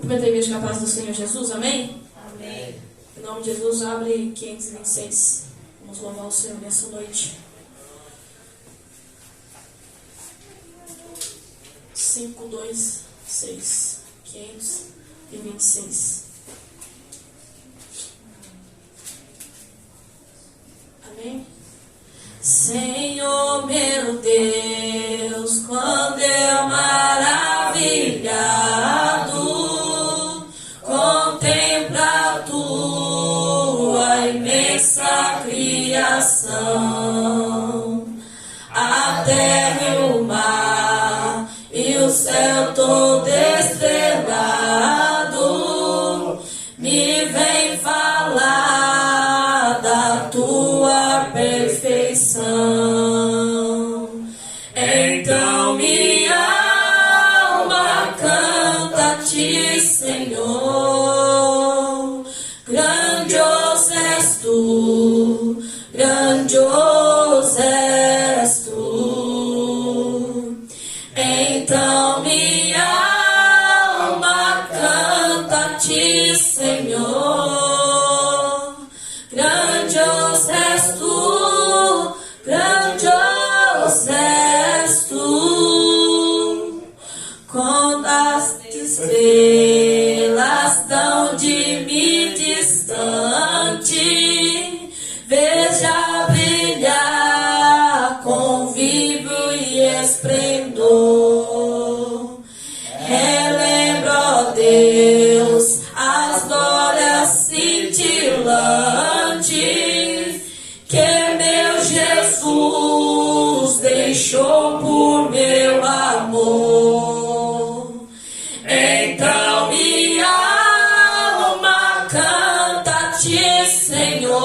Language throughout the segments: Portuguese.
Cumprimento a igreja com a paz do Senhor Jesus, amém? Amém. Em nome de Jesus, abre 526. Vamos louvar o Senhor nessa noite. 5, 2, 6. 526. Amém? Senhor meu Deus, quando eu maravilhado contemplo a tua imensa criação, a terra e o mar e o céu todo estrelado, me vem falar da tua perfeição. Então minha alma canta-te, Senhor. Grandioso és tu, grandioso és tu. Então minha alma canta-te, Senhor. Grandioso és tu, grandioso és tu. Quando as estrelas dão de mim distante, veja brilhar com vívio e esplendor. Relembro, ó Deus, as glórias cintilantes que meu Jesus deixou por meu amor. Então minha alma canta-te, Senhor.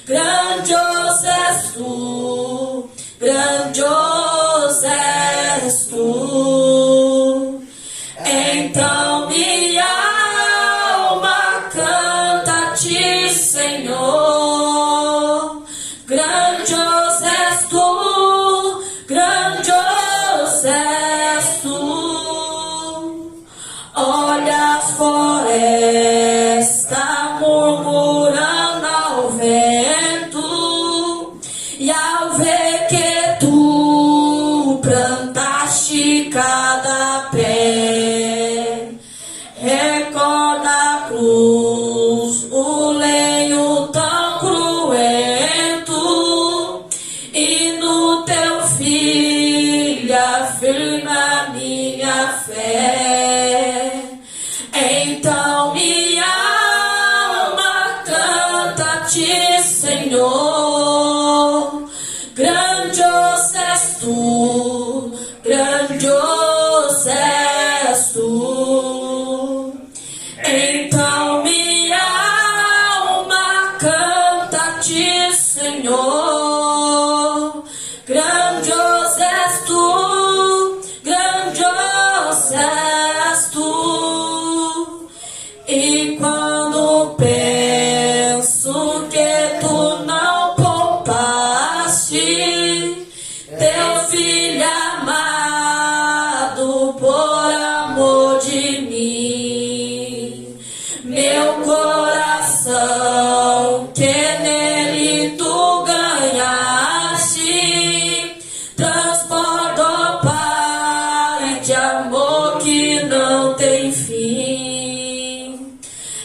Grandioso és tu, grandioso és tu. Então minha alma canta-te, Senhor. Grandioso és tu, grandioso és tu. Olha as florestas murmurando ao vento, e ao ver que tu plantaste cada pé, recorda a cruz, o lenho tão cruento, e no teu filho afirma minha fé. Então minha alma canta-te, Senhor. Grandioso és tu, grandioso és tu. Então minha alma canta-te, Senhor. Grandioso és tu, grandioso és tu. E quando penso que tu não poupaste teu filho amado por amor de mim, meu coração que nele tu ganhaste transborda, ó Pai, de amor que não tem fim.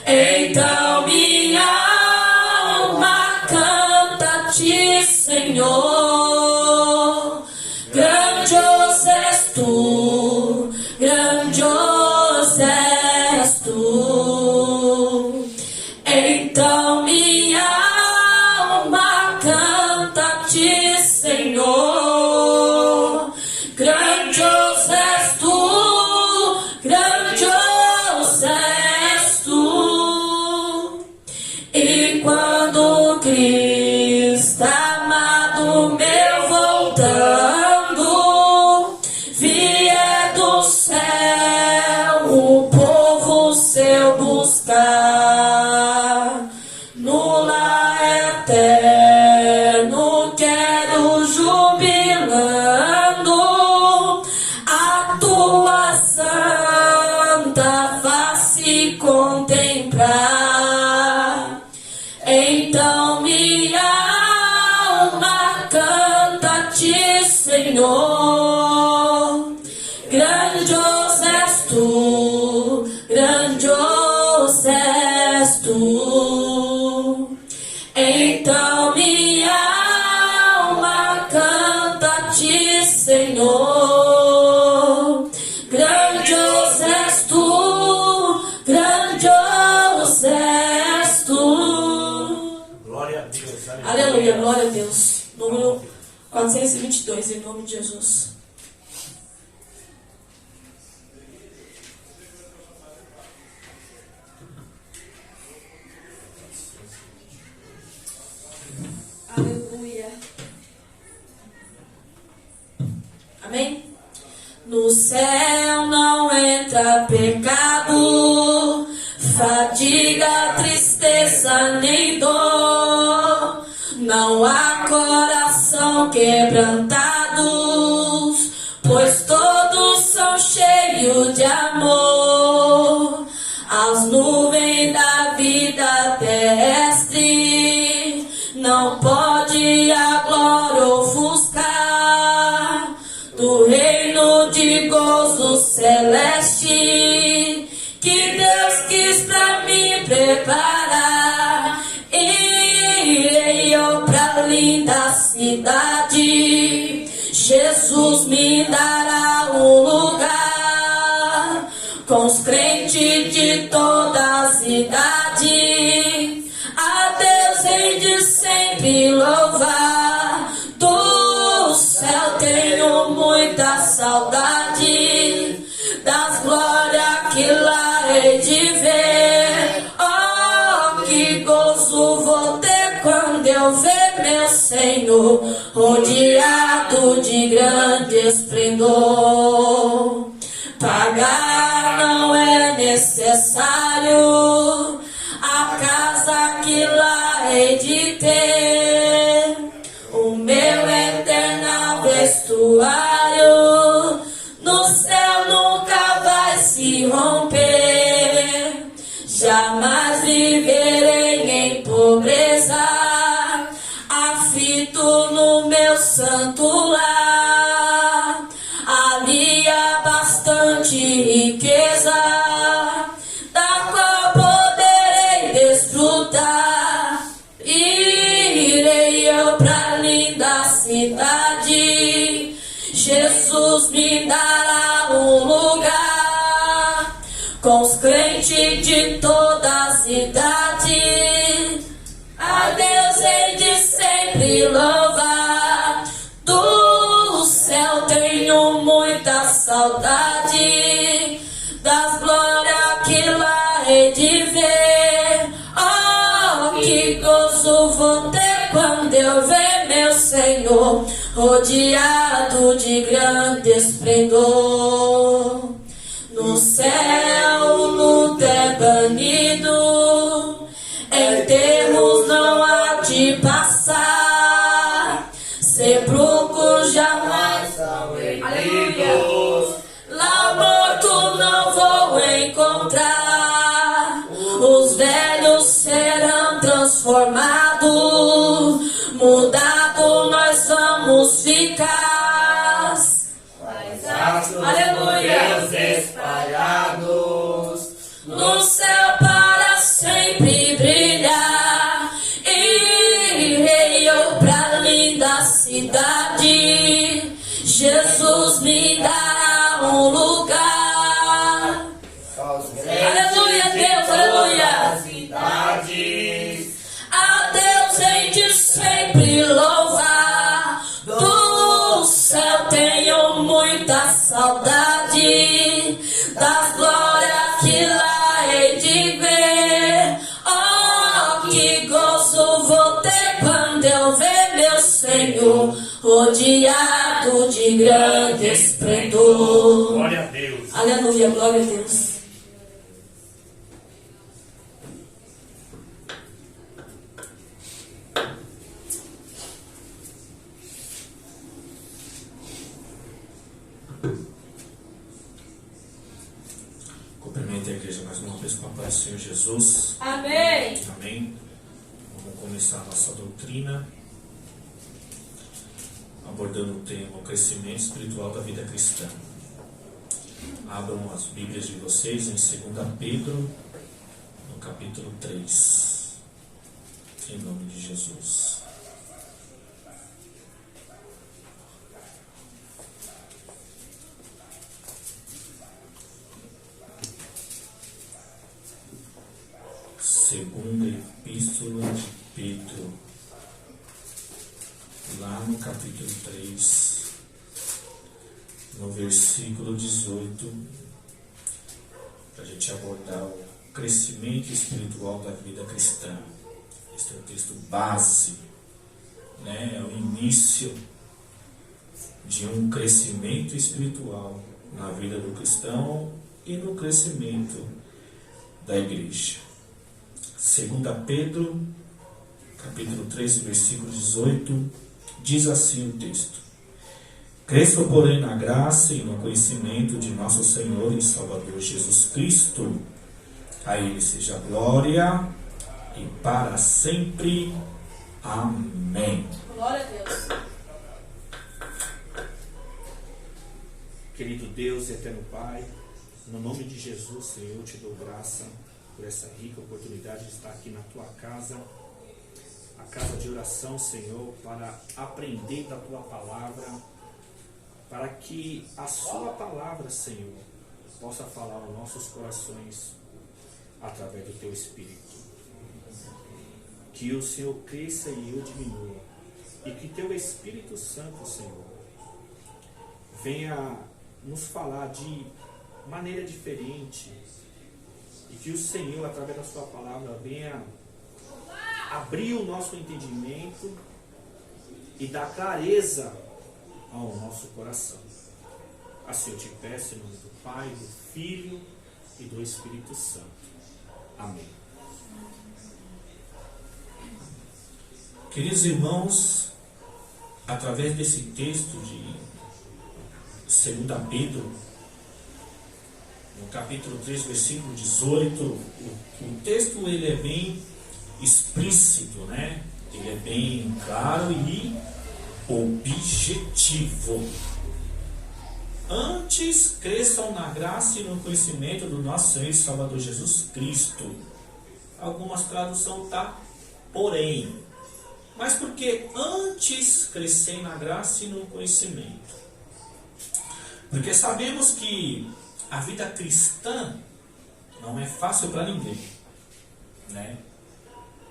Então minha alma canta-te, Senhor. Grandioso és tu, grandioso és tu. Então minha alma canta-te, Senhor. Grandioso és tu, grandioso és tu. E quando Cristo amado meu voltando vier do céu o povo seu buscar, no lar eterno quero jubilando a tua santa Senhor. Grandioso és tu, grandioso és tu. Então minha alma canta-te, Senhor. Grandioso és tu, grandioso és tu. Glória a Deus. Aleluia, glória a Deus. Número 422, em nome de Jesus. Aleluia. Amém? No céu não entra pecado, fadiga, tristeza nem dor. Não há coração quebrantados, pois todos são cheios de amor. As nuvens da vida terrestre não pode a glória ofuscar do reino de gozo celeste que Deus quis pra mim preparar. Irei eu pra linda cidade, Jesus me dará um lugar com os crentes de toda as idades. A Deus hei de sempre louvar. Do céu tenho muita saudade das glórias que lá hei de ver. Oh, que gozo vou ter quando eu ver meu Senhor rodeado de grande esplendor. Pagar não é necessário a casa que lá hei de ter, o meu eterno vestuário no céu nunca vai se romper. Jamais viverei em pobreza, aflito no meu santo lar. Ali há bastante riqueza, da qual poderei desfrutar. Irei eu pra linda cidade, Jesus me dará um lugar com os crentes de todas as idades. A Deus hei de sempre louvar. Do céu tenho muita saudade das glórias que lá hei de ver. Oh, que gozo vou ter quando eu ver meu Senhor rodeado de grande esplendor. No céu luto é banido, enterros não há de passar, sepulcros jamais são erguidos, lá morto não vou encontrar. Os velhos serão transformados, mudado nós vamos ficar. Aleluia. Espalhados No céu para sempre brilhar. Irei eu pra linda cidade, Jesus me dará um lugar. Aleluia, Deus, aleluia. A Deus hei de sempre louvar. Do céu tenho muita saudade das glórias que lá hei de ver. Oh, que gozo vou ter quando eu ver meu Senhor rodeado de grande esplendor. Glória a Deus. Aleluia, glória a Deus. Cumprimente a igreja mais uma vez com a paz do Senhor Jesus. Amém. Amém. Vamos começar a nossa doutrina. abordando o tema, o crescimento espiritual da vida cristã. Abram as Bíblias de vocês em 2 Pedro, no capítulo 3, em nome de Jesus. Segunda Epístola de Pedro, lá no capítulo 3, no versículo 18, para a gente abordar o crescimento espiritual da vida cristã. Este é o texto base, né? É o início de um crescimento espiritual na vida do cristão e no crescimento da igreja. 2 Pedro, capítulo 3, versículo 18, diz assim o texto: Cresçam, porém, na graça e no conhecimento de nosso Senhor e Salvador Jesus Cristo. A Ele seja glória e para sempre. Amém. Glória a Deus. Querido Deus e eterno Pai, no nome de Jesus, Senhor, eu te dou graça por essa rica oportunidade de estar aqui na Tua casa, a casa de oração, Senhor, para aprender da Tua palavra, para que a Sua palavra, Senhor, possa falar aos nossos corações através do Teu Espírito. Que o Senhor cresça e eu diminua, e que Teu Espírito Santo, Senhor, venha nos falar de maneira diferente, e que o Senhor, através da Sua palavra, venha abrir o nosso entendimento e dar clareza ao nosso coração. Assim eu te peço em nome do Pai, do Filho e do Espírito Santo. Amém. Queridos irmãos, através desse texto de 2 Pedro, no capítulo 3, versículo 18, o texto ele é bem explícito, né? Ele é bem claro e objetivo. Antes, cresçam na graça e no conhecimento do nosso Senhor e Salvador Jesus Cristo. Algumas traduções tá porém. Mas porque antes crescer na graça e no conhecimento? Porque sabemos que a vida cristã não é fácil para ninguém, né?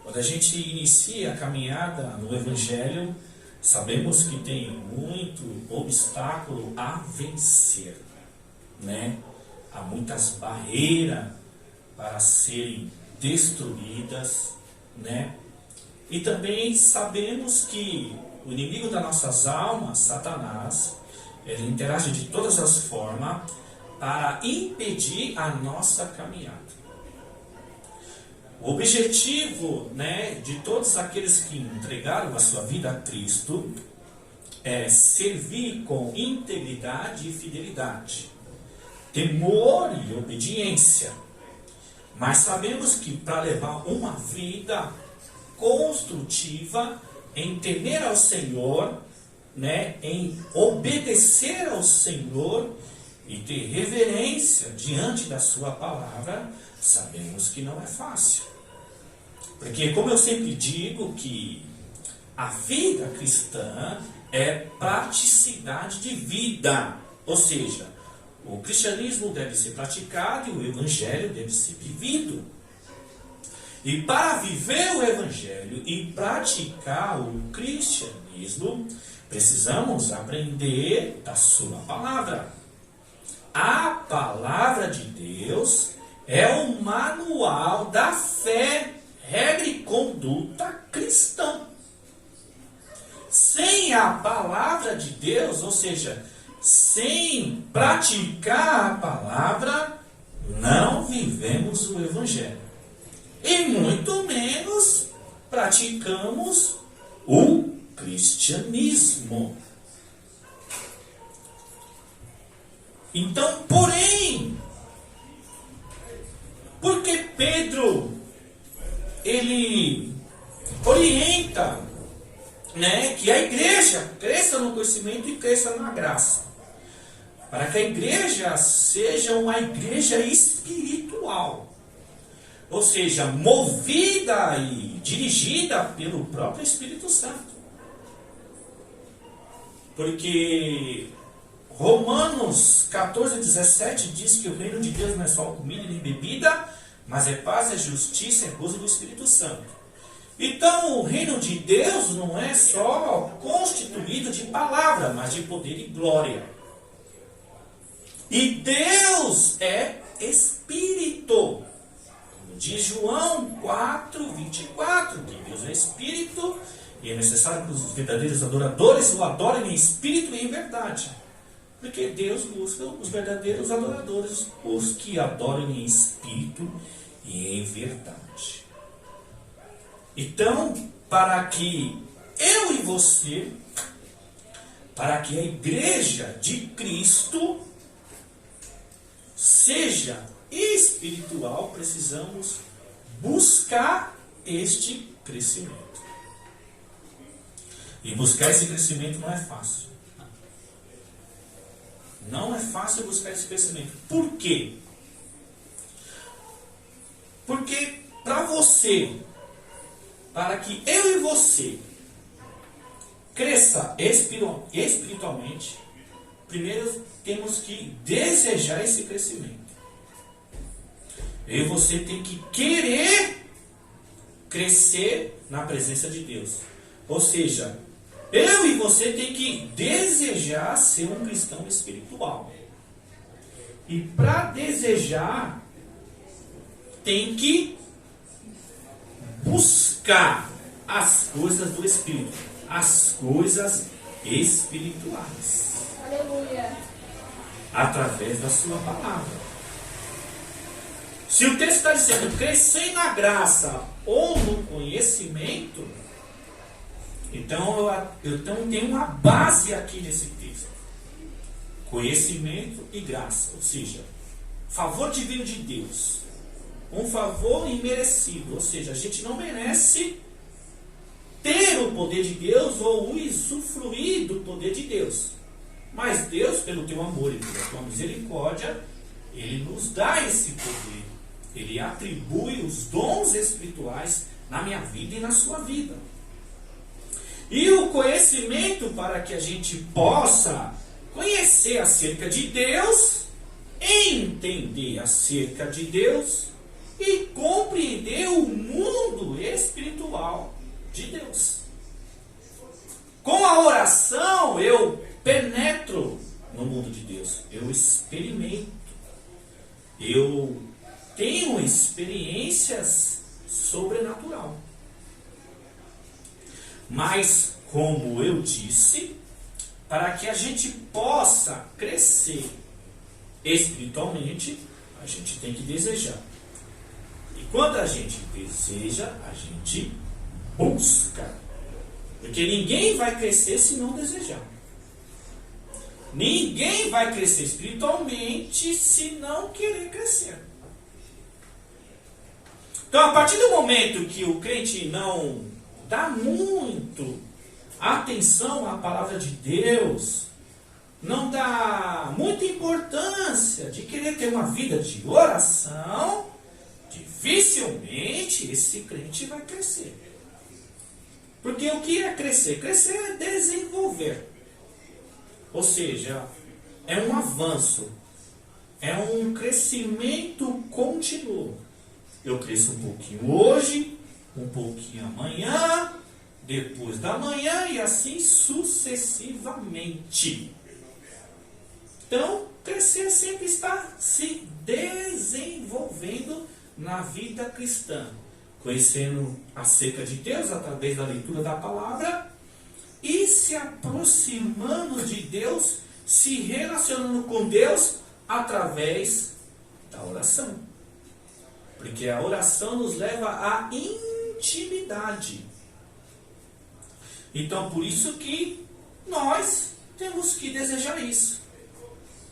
Quando a gente inicia a caminhada no Evangelho, sabemos que tem muito obstáculo a vencer, né? Há muitas barreiras para serem destruídas, né? E também sabemos que o inimigo das nossas almas, Satanás, ele interage de todas as formas para impedir a nossa caminhada. O objetivo, né, de todos aqueles que entregaram a sua vida a Cristo é servir com integridade e fidelidade, temor e obediência. Mas sabemos que para levar uma vida construtiva em temer ao Senhor, né, em obedecer ao Senhor e ter reverência diante da sua palavra, sabemos que não é fácil. Porque, como eu sempre digo, que a vida cristã é praticidade de vida. Ou seja, o cristianismo deve ser praticado e o evangelho deve ser vivido. E para viver o evangelho e praticar o cristianismo, precisamos aprender da sua palavra. A palavra de Deus é o manual da fé, regra e conduta cristã. Sem a palavra de Deus, ou seja, sem praticar a palavra, não vivemos o evangelho. E muito menos praticamos o cristianismo. Então, porém, porque Pedro, ele orienta que a igreja cresça no conhecimento e cresça na graça. Para que a igreja seja uma igreja espiritual. Ou seja, movida e dirigida pelo próprio Espírito Santo. Porque Romanos 14:17 diz que o reino de Deus não é só comida nem bebida, mas é paz, é justiça, é gozo do Espírito Santo. Então o reino de Deus não é só constituído de palavra, mas de poder e glória. E Deus é Espírito. Diz João 4:24, que Deus é Espírito e é necessário que os verdadeiros adoradores o adorem em Espírito e em verdade. Porque Deus busca os verdadeiros adoradores, os que adoram em Espírito e em verdade. Então, para que eu e você, para que a igreja de Cristo seja espiritual, precisamos buscar este crescimento. E buscar esse crescimento não é fácil. Não é fácil buscar esse crescimento. Por quê? Porque para que eu e você cresça espiritualmente, primeiro temos que desejar esse crescimento. Eu e você tem que querer crescer na presença de Deus. Ou seja, eu e você tem que desejar ser um cristão espiritual. E para desejar, tem que buscar as coisas do Espírito, as coisas espirituais. Aleluia. Através da sua palavra. Se o texto está dizendo crescer na graça ou no conhecimento, então eu tenho uma base aqui nesse texto. Conhecimento e graça, ou seja, favor divino de Deus. Um favor imerecido, ou seja, a gente não merece ter o poder de Deus ou usufruir do poder de Deus. Mas Deus, pelo teu amor e pela tua misericórdia, Ele nos dá esse poder. Ele atribui os dons espirituais na minha vida e na sua vida. E o conhecimento para que a gente possa conhecer acerca de Deus, entender acerca de Deus e compreender o mundo espiritual de Deus. Com a oração eu penetro no mundo de Deus, eu experimento, eu tenho experiências sobrenaturais. Mas, como eu disse, para que a gente possa crescer espiritualmente, a gente tem que desejar. E quando a gente deseja, a gente busca. Porque ninguém vai crescer se não desejar. Ninguém vai crescer espiritualmente se não querer crescer. Então, a partir do momento que o crente não dá muito atenção à palavra de Deus, não dá muita importância de querer ter uma vida de oração, dificilmente esse crente vai crescer. Porque o que é crescer? Crescer é desenvolver. Ou seja, é um avanço, é um crescimento contínuo. Eu cresço um pouquinho hoje, um pouquinho amanhã, depois da manhã e assim sucessivamente. Então, crescer sempre está se desenvolvendo na vida cristã, conhecendo acerca de Deus através da leitura da palavra e se aproximando de Deus, se relacionando com Deus através da oração. Porque a oração nos leva à intimidade. Então, por isso que nós temos que desejar isso.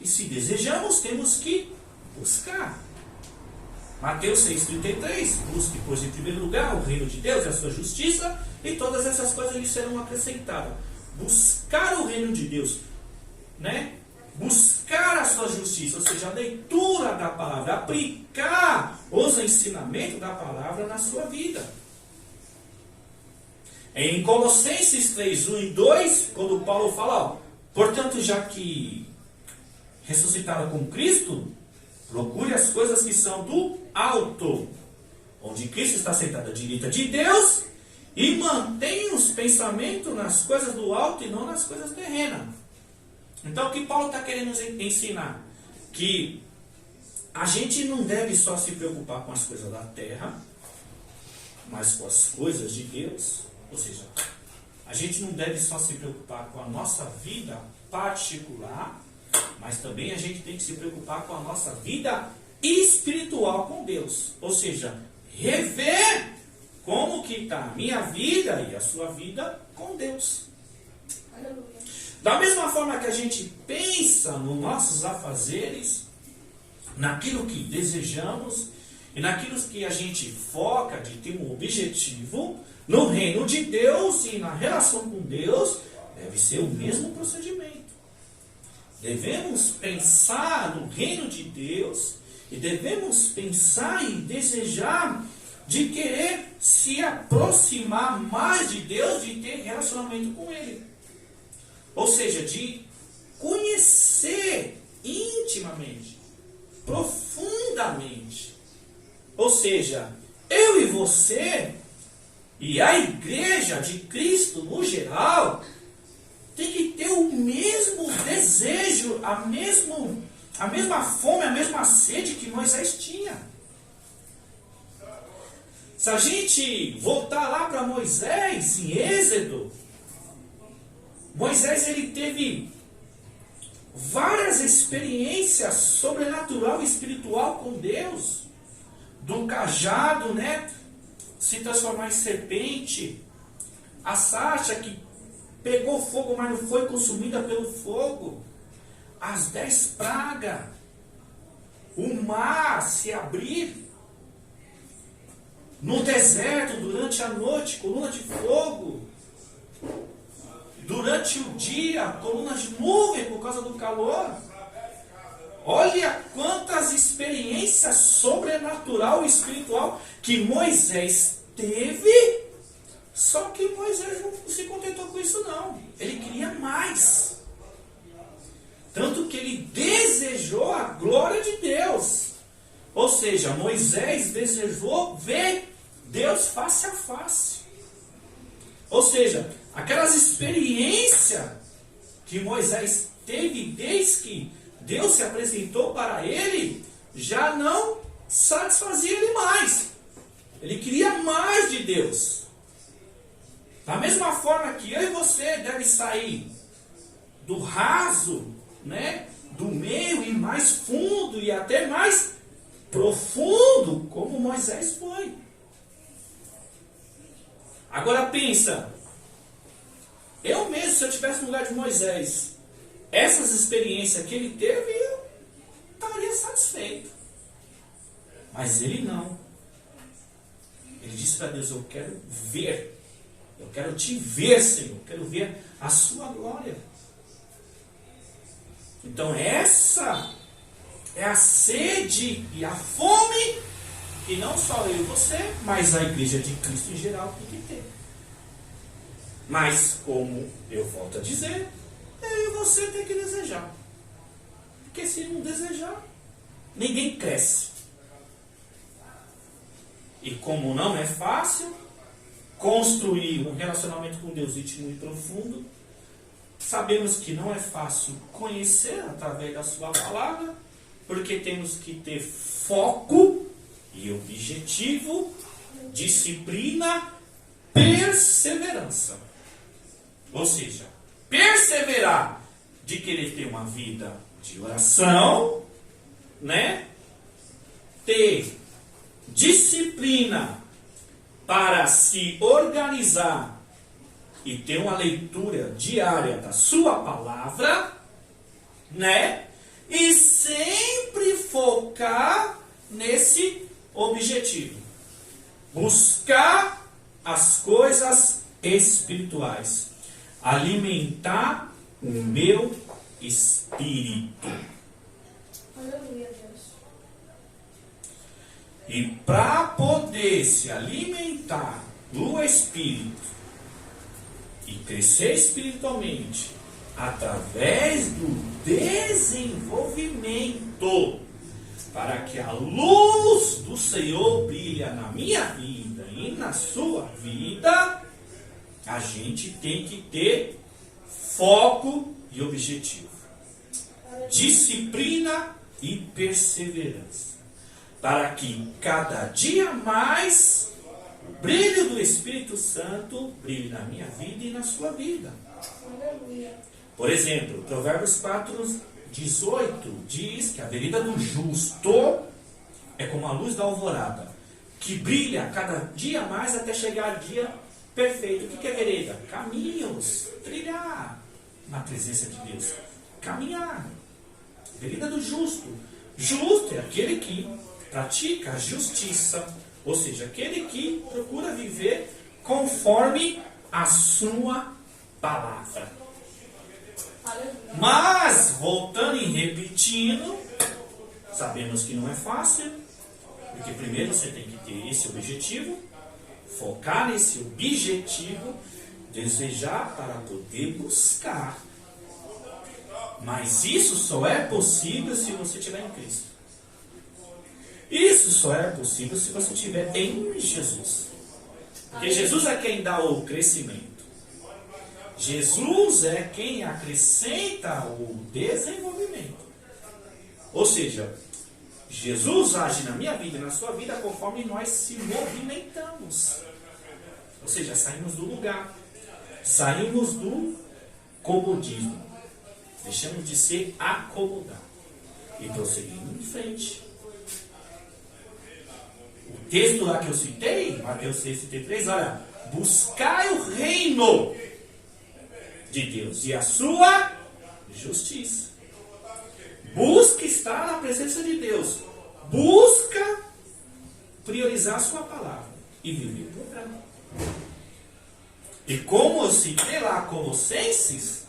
E se desejamos, temos que buscar. Mateus 6,33, busque, pois, em primeiro lugar o reino de Deus e a sua justiça, e todas essas coisas lhe serão acrescentadas. Buscar o reino de Deus, né? Buscar a sua justiça, ou seja, a leitura da palavra, aplicar os ensinamentos da palavra na sua vida. Em Colossenses 3, 1 e 2, quando Paulo fala, ó, portanto, já que ressuscitaram com Cristo, procure as coisas que são do alto, onde Cristo está sentado à direita de Deus, e mantenha os pensamentos nas coisas do alto e não nas coisas terrenas. Então, o que Paulo está querendo nos ensinar? Que a gente não deve só se preocupar com as coisas da terra, mas com as coisas de Deus. Ou seja, a gente não deve só se preocupar com a nossa vida particular, mas também a gente tem que se preocupar com a nossa vida espiritual com Deus. Ou seja, rever como que está a minha vida e a sua vida com Deus. Aleluia. Da mesma forma que a gente pensa nos nossos afazeres, naquilo que desejamos e naquilo que a gente foca de ter um objetivo, no reino de Deus e na relação com Deus, deve ser o mesmo procedimento. Devemos pensar no reino de Deus e devemos pensar e desejar de querer se aproximar mais de Deus, de ter relacionamento com Ele. Ou seja, de conhecer intimamente, profundamente. Ou seja, eu e você e a igreja de Cristo no geral tem que ter o mesmo desejo, a mesma fome, a mesma sede que Moisés tinha. Se a gente voltar lá para Moisés, em Êxodo, Moisés ele teve várias experiências sobrenatural e espiritual com Deus. Do cajado, né, se transformar em serpente. A sarça que pegou fogo, mas não foi consumida pelo fogo. As 10 pragas. O mar se abrir. No deserto, durante a noite, coluna de fogo. Durante o dia, coluna de nuvem por causa do calor. Olha quantas experiências sobrenatural e espiritual que Moisés teve. Só que Moisés não se contentou com isso não. Ele queria mais. Tanto que ele desejou a glória de Deus. Ou seja, Moisés desejou ver Deus face a face. Ou seja, aquelas experiências que Moisés teve desde que Deus se apresentou para ele, já não satisfazia ele mais. Ele queria mais de Deus. Da mesma forma que eu e você deve sair do raso, né, do meio e mais fundo e até mais profundo, como Moisés foi. Agora pensa, eu mesmo, se eu estivesse no lugar de Moisés, essas experiências que ele teve, eu estaria satisfeito. Mas ele não. Ele disse para Deus, eu quero ver. Eu quero te ver, Senhor. Eu quero ver a sua glória. Então essa é a sede e a fome que não só eu e você, mas a igreja de Cristo em geral tem que ter. Mas como eu volto a dizer, eu e você tem que desejar. Porque se não desejar, ninguém cresce. E como não é fácil construir um relacionamento com Deus íntimo e profundo, sabemos que não é fácil conhecer através da sua palavra, porque temos que ter foco e objetivo, disciplina, perseverança. Ou seja, perseverar de querer ter uma vida de oração, né? Ter disciplina para se organizar e ter uma leitura diária da sua palavra, né? E sempre focar nesse objetivo: buscar as coisas espirituais, alimentar o meu espírito. Aleluia, Deus. E para poder se alimentar do espírito e crescer espiritualmente através do desenvolvimento, para que a luz do Senhor brilhe na minha vida e na sua vida, a gente tem que ter foco e objetivo, disciplina e perseverança, para que cada dia mais o brilho do Espírito Santo brilhe na minha vida e na sua vida. Aleluia. Por exemplo, Provérbios 4:18 diz que a vereda do justo é como a luz da alvorada, que brilha cada dia mais até chegar ao dia perfeito. O que é vereda? Caminhos, trilhar na presença de Deus, caminhar. Vereda do justo. Justo é aquele que pratica a justiça, ou seja, aquele que procura viver conforme a sua palavra. Aleluia. Mas, voltando e repetindo, sabemos que não é fácil, porque primeiro você tem que ter esse objetivo, focar nesse objetivo, desejar para poder buscar. Mas isso só é possível se você estiver em Cristo. Isso só é possível se você estiver em Jesus. Porque Jesus é quem dá o crescimento. Jesus é quem acrescenta o desenvolvimento. Ou seja, Jesus age na minha vida e na sua vida conforme nós se movimentamos. Ou seja, saímos do lugar. Saímos do comodismo. Deixamos de ser acomodado. E prosseguimos em frente. O texto lá que eu citei, Mateus 6:33, olha, buscai o reino de Deus e a sua justiça. Busca estar na presença de Deus. Busca priorizar a sua palavra e viver o programa. E como eu citei lá Colossenses,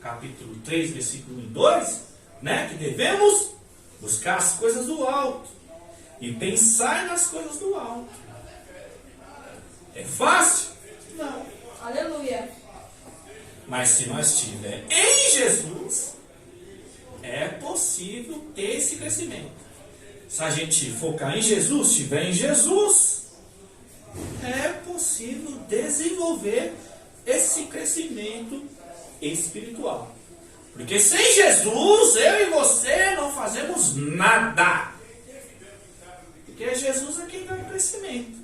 capítulo 3, versículo 1 e 2, né, que devemos buscar as coisas do alto e pensar nas coisas do alto. É fácil? Não. Aleluia. Mas se nós estivermos em Jesus, é possível ter esse crescimento. Se a gente focar em Jesus, estiver em Jesus, é possível desenvolver esse crescimento espiritual. Porque sem Jesus, eu e você não fazemos nada. Porque Jesus é quem dá o crescimento.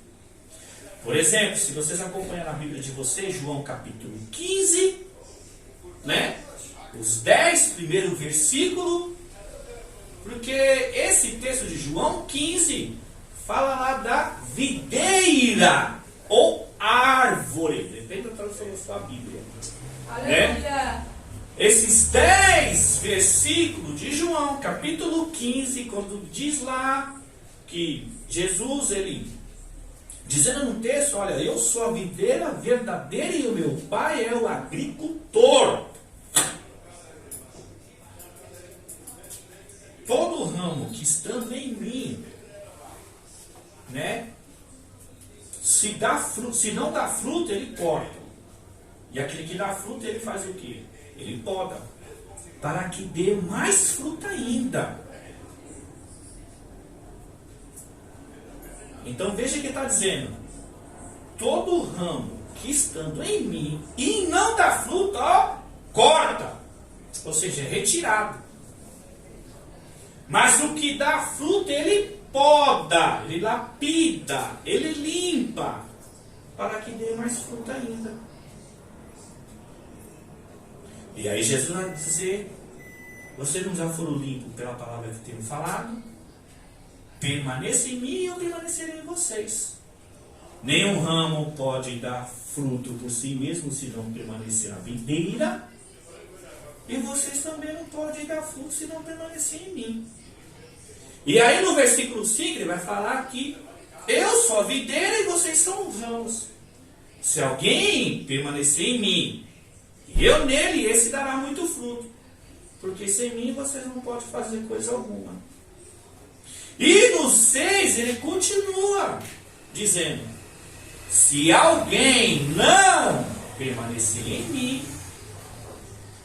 Por exemplo, se vocês acompanham na Bíblia de vocês, João capítulo 15, né? Os 10 primeiros versículos, porque esse texto de João 15 fala lá da videira ou árvore, depende da tradução da sua Bíblia. Aleluia. Né? Esses 10 versículos de João capítulo 15, quando diz lá que Jesus, ele dizendo no texto, olha, eu sou a videira verdadeira e o meu pai é o agricultor. Todo ramo que estando em mim, né, se não dá fruto, ele corta. E aquele que dá fruto, ele faz o quê? Ele poda, para que dê mais fruto ainda. Então veja que está dizendo, todo ramo que estando em mim e não dá fruto, ó, corta. Ou seja, é retirado. Mas o que dá fruto, ele poda, ele lapida, ele limpa, para que dê mais fruto ainda. E aí Jesus vai dizer, vocês não já foram limpos pela palavra que tenho falado? Permaneça em mim e eu permanecerei em vocês. Nenhum ramo pode dar fruto por si mesmo se não permanecer na videira. E vocês também não podem dar fruto se não permanecer em mim. E aí no versículo 5 ele vai falar que eu sou a videira e vocês são os ramos. Se alguém permanecer em mim e eu nele, esse dará muito fruto. Porque sem mim vocês não podem fazer coisa alguma. E no 6 ele continua dizendo: se alguém não permanecer em mim,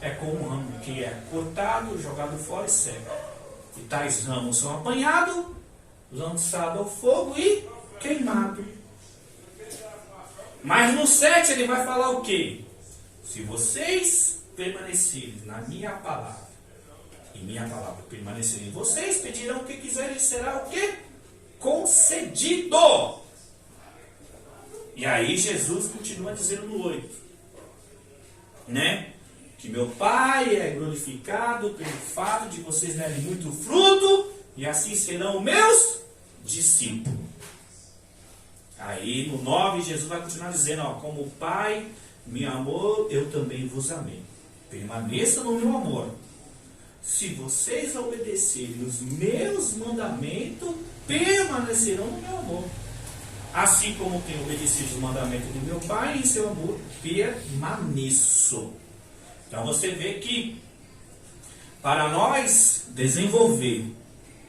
é como um ramo que é cortado, jogado fora e seco. E tais ramos são apanhados, lançados ao fogo e queimados. Mas no 7 ele vai falar o quê? Se vocês permanecerem na minha palavra, e minha palavra permanecer em vocês, pedirão o que quiserem e será o quê? Concedido. E aí Jesus continua dizendo no 8, né? Que meu Pai é glorificado pelo fato de vocês derem muito fruto, e assim serão meus discípulos. Aí no 9 Jesus vai continuar dizendo, ó, como o Pai me amou, eu também vos amei. Permaneçam no meu amor. Se vocês obedecerem os meus mandamentos, permanecerão no meu amor. Assim como tenho obedecido os mandamentos do meu Pai, em seu amor permaneço. Então você vê que para nós desenvolver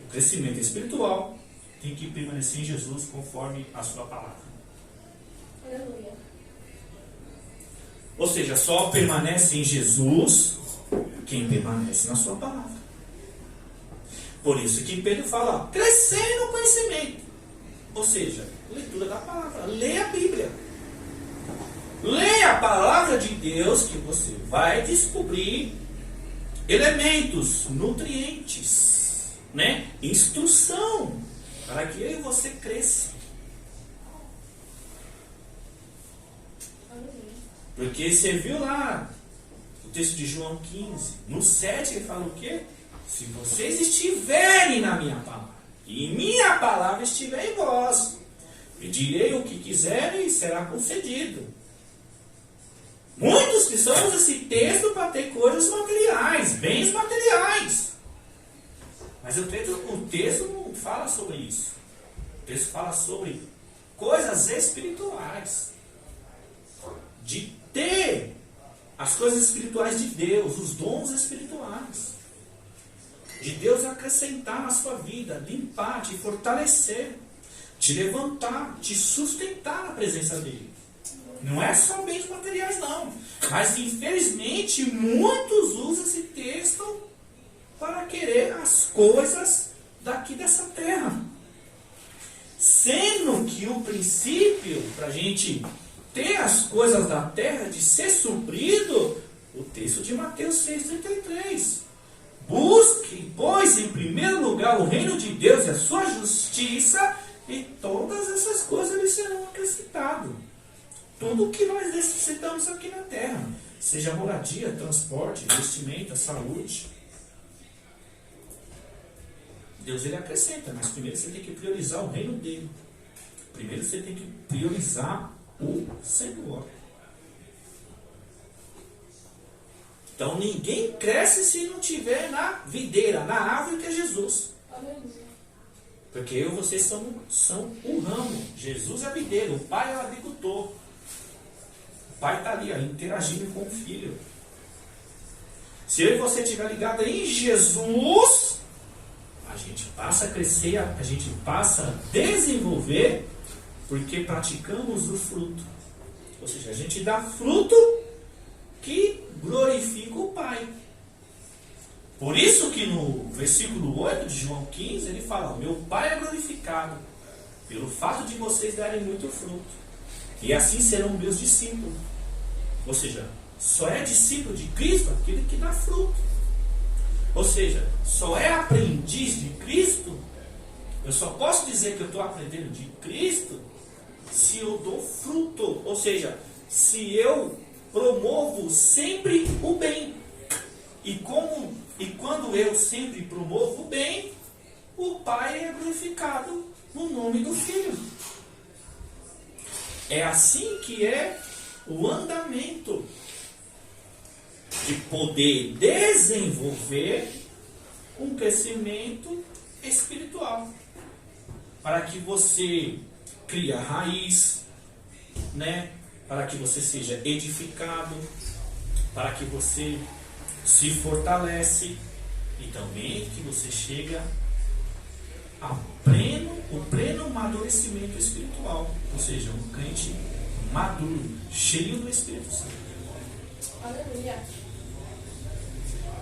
o crescimento espiritual, tem que permanecer em Jesus conforme a sua palavra. Aleluia. Ou seja, só permanece em Jesus quem permanece na sua palavra. Por isso que Pedro fala, ó, crescer no conhecimento. Ou seja, leitura da palavra. Leia a Bíblia. Leia a palavra de Deus que você vai descobrir elementos, nutrientes, né? Instrução para que eu e você cresça. Porque você viu lá o texto de João 15, no 7 ele fala o quê? Se vocês estiverem na minha palavra, e minha palavra estiver em vós, pedirei o que quiserem e será concedido. Muitos que usam esse texto para ter coisas materiais, bens materiais. Mas o texto não fala sobre isso. O texto fala sobre coisas espirituais. De ter as coisas espirituais de Deus, os dons espirituais. De Deus acrescentar na sua vida, limpar, te fortalecer, te levantar, te sustentar na presença dele. Não é só bens materiais não. Mas infelizmente muitos usam esse texto para querer as coisas daqui dessa terra. Sendo que o princípio para a gente ter as coisas da terra, de ser suprido, o texto de Mateus 6,33. Busque, pois, em primeiro lugar o reino de Deus e a sua justiça, e todas essas coisas lhe serão acrescentadas. Tudo o que nós necessitamos aqui na terra, seja moradia, transporte, vestimenta, saúde, Deus ele acrescenta, mas primeiro você tem que priorizar o reino dele. Primeiro você tem que priorizar o Senhor. Então ninguém cresce se não tiver na videira, na árvore que é Jesus. Porque eu e vocês são o ramo. Jesus é a videira, o Pai é o agricultor. O Pai está ali, ó, interagindo com o Filho. Se eu e você estiver ligado em Jesus, a gente passa a crescer, a gente passa a desenvolver, porque praticamos o fruto. Ou seja, a gente dá fruto que glorifica o Pai. Por isso que no versículo 8 de João 15, ele fala, meu Pai é glorificado pelo fato de vocês darem muito fruto. E assim serão meus discípulos. Ou seja, só é discípulo de Cristo aquele que dá fruto. Ou seja, só é aprendiz de Cristo. Eu só posso dizer que eu estou aprendendo de Cristo se eu dou fruto. Ou seja, se eu promovo sempre o bem. E quando eu sempre promovo o bem, o Pai é glorificado no nome do Filho. É assim que é o andamento de poder desenvolver um crescimento espiritual. para que você crie a raiz, né? Para que você seja edificado, para que você se fortalece e também que você chega o pleno amadurecimento espiritual, ou seja, um crente maduro, cheio do Espírito Santo. Aleluia.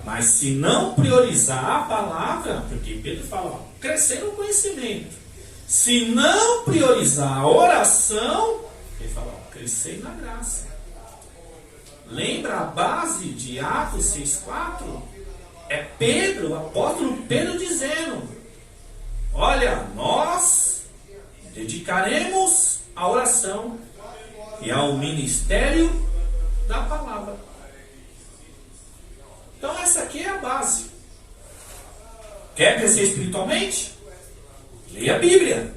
Mas se não priorizar a palavra, porque Pedro fala, ó, crescer no conhecimento. Se não priorizar a oração, ele fala, ó, crescer na graça. Lembra a base de Atos 6,4? É Pedro, o apóstolo Pedro dizendo, olha, nós dedicaremos a oração e ao ministério da palavra. Então essa aqui é a base. Quer crescer espiritualmente? Leia a Bíblia.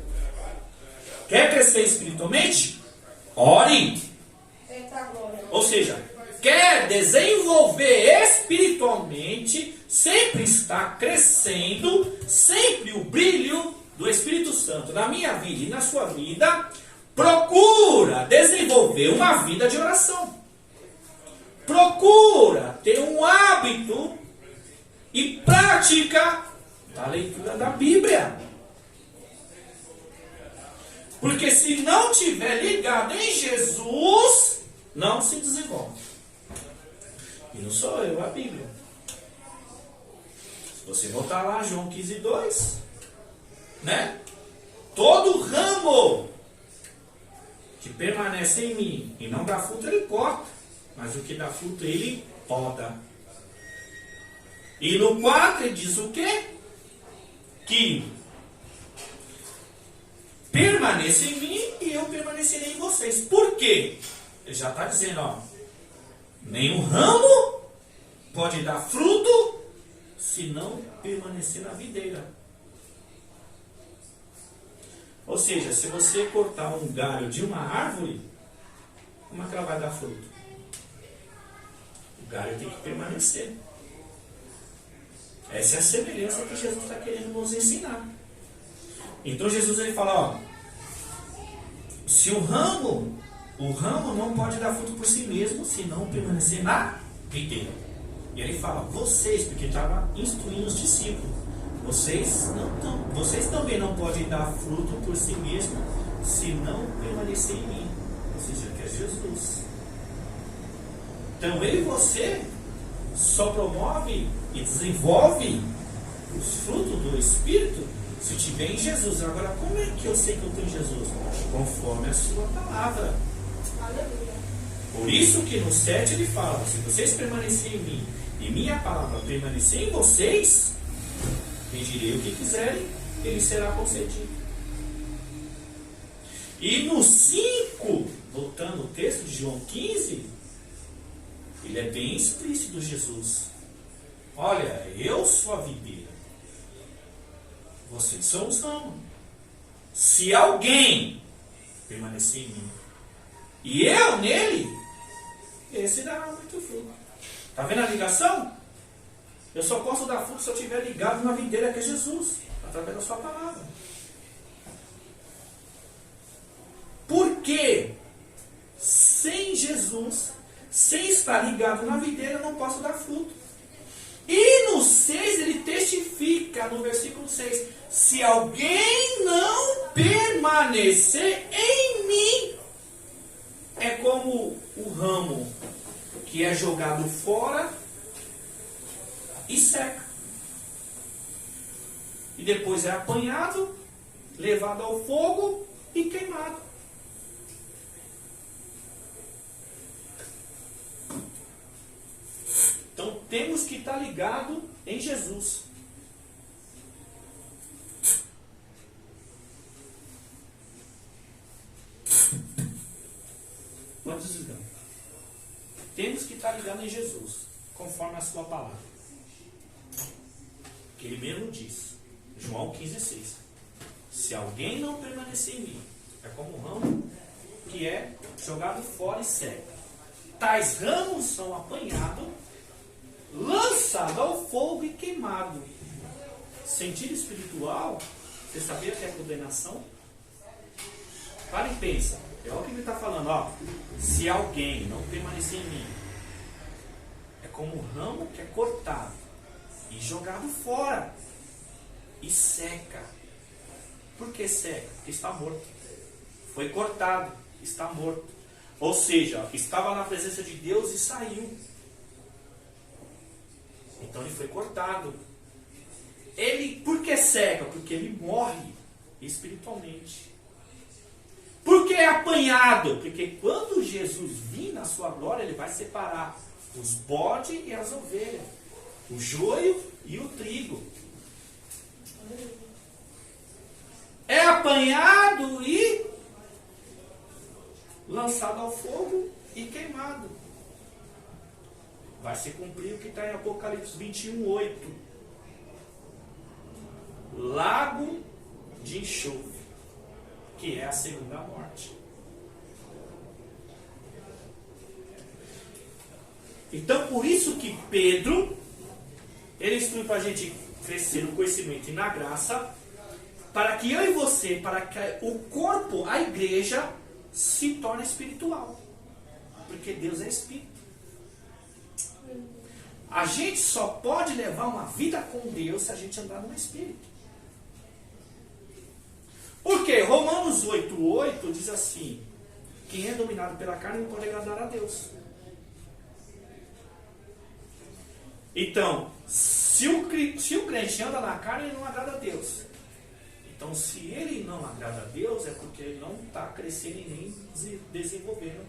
Quer crescer espiritualmente? Ore. Ou seja, quer desenvolver espiritualmente, sempre está crescendo, sempre o brilho do Espírito Santo na minha vida e na sua vida, procura desenvolver uma vida de oração. Procura ter um hábito e prática da leitura da Bíblia. Porque se não tiver ligado em Jesus, não se desenvolve. E não sou eu, a Bíblia. Se você voltar lá, João 15:2, né? Todo ramo que permanece em mim e não dá fruto, ele corta. Mas o que dá fruto, ele poda. E no 4 ele diz o quê? Que permaneça em mim e eu permanecerei em vocês. Por quê? Ele já está dizendo, ó, nenhum ramo pode dar fruto se não permanecer na videira. Ou seja, se você cortar um galho de uma árvore, como é que ela vai dar fruto? O galho tem que permanecer. Essa é a semelhança que Jesus está querendo nos ensinar. Então Jesus ele fala, ó, se o ramo não pode dar fruto por si mesmo, se não permanecer na videira. E ele fala, vocês, porque estava instruindo os discípulos, vocês também não podem dar fruto por si mesmo, se não permanecer em mim. Ou seja, que é Jesus. Então eu e você só promove e desenvolve os frutos do Espírito se tiver em Jesus. Agora, como é que eu sei que eu tenho Jesus? Conforme a sua palavra. Aleluia. Por isso que no 7 ele fala, se vocês permanecerem em mim e minha palavra permanecer em vocês, pedirei o que quiserem, ele será concedido. E no 5, voltando ao texto de João 15, ele é bem explícito, Jesus. Olha, eu sou a videira, vocês são os ramos. Se alguém permanecer em mim e eu nele, esse dará muito fruto. Está vendo a ligação? Eu só posso dar fruto se eu estiver ligado na videira que é Jesus, através da sua palavra. Porque sem Jesus, sem estar ligado na videira, eu não posso dar fruto. E no 6 ele testifica, no versículo 6, se alguém não permanecer em mim, é como o ramo que é jogado fora e seca. E depois é apanhado, levado ao fogo e queimado. Então temos que estar ligado em Jesus. Vamos desligando. Temos que estar ligado em Jesus, conforme a sua palavra. Que ele mesmo diz, João 15,6. Se alguém não permanecer em mim, é como um ramo que é jogado fora e seca. Tais ramos são apanhados, lançado ao fogo e queimado. Sentido espiritual, Você sabia que é condenação? Para e pensa. É o que ele está falando, ó. Se alguém não permanecer em mim, é como um ramo que é cortado e jogado fora e seca. Por que seca? Porque está morto. Foi cortado, está morto. Ou seja, estava na presença de Deus e saiu. Então ele foi cortado. Ele, por que seca? Porque ele morre espiritualmente. Por que é apanhado? Porque quando Jesus vir na sua glória, ele vai separar os bodes e as ovelhas, o joio e o trigo. É apanhado e lançado ao fogo e queimado. Vai se cumprir o que está em Apocalipse 21:8. Lago de enxofre, que é a segunda morte. Então, por isso que Pedro, ele instrui para a gente crescer no conhecimento e na graça, para que eu e você, para que o corpo, a igreja, se torne espiritual. Porque Deus é espírito. A gente só pode levar uma vida com Deus se a gente andar no espírito. Porque Romanos 8:8 diz assim: quem é dominado pela carne não pode agradar a Deus. Então, se o crente anda na carne, ele não agrada a Deus. Então, se ele não agrada a Deus, é porque ele não está crescendo e nem desenvolvendo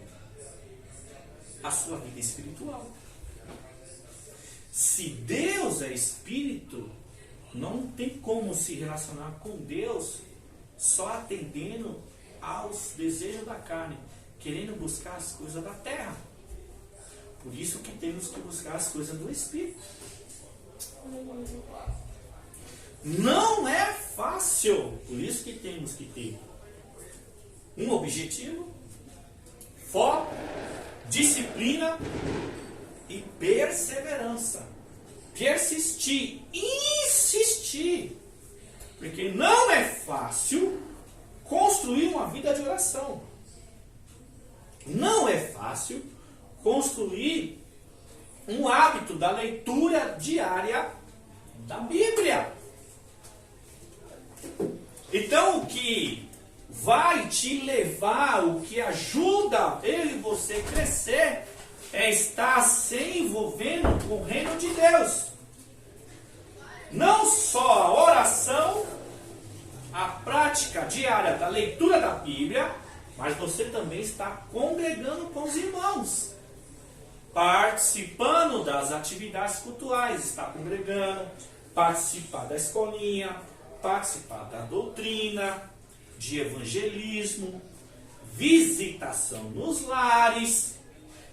a sua vida espiritual. Se Deus é espírito, não tem como se relacionar com Deus só atendendo aos desejos da carne, querendo buscar as coisas da terra. Por isso que temos que buscar as coisas do Espírito. Não é fácil. Por isso que temos que ter um objetivo, foco, disciplina e perseverança. Persistir, insistir. Porque não é fácil construir uma vida de oração. Não é fácil construir um hábito da leitura diária da Bíblia. Então, o que vai te levar, o que ajuda eu e você a crescer, é estar se envolvendo com o reino de Deus. Não só a oração, a prática diária da leitura da Bíblia, mas você também está congregando com os irmãos, participando das atividades cultuais, está congregando, participar da escolinha, participar da doutrina, de evangelismo, visitação nos lares.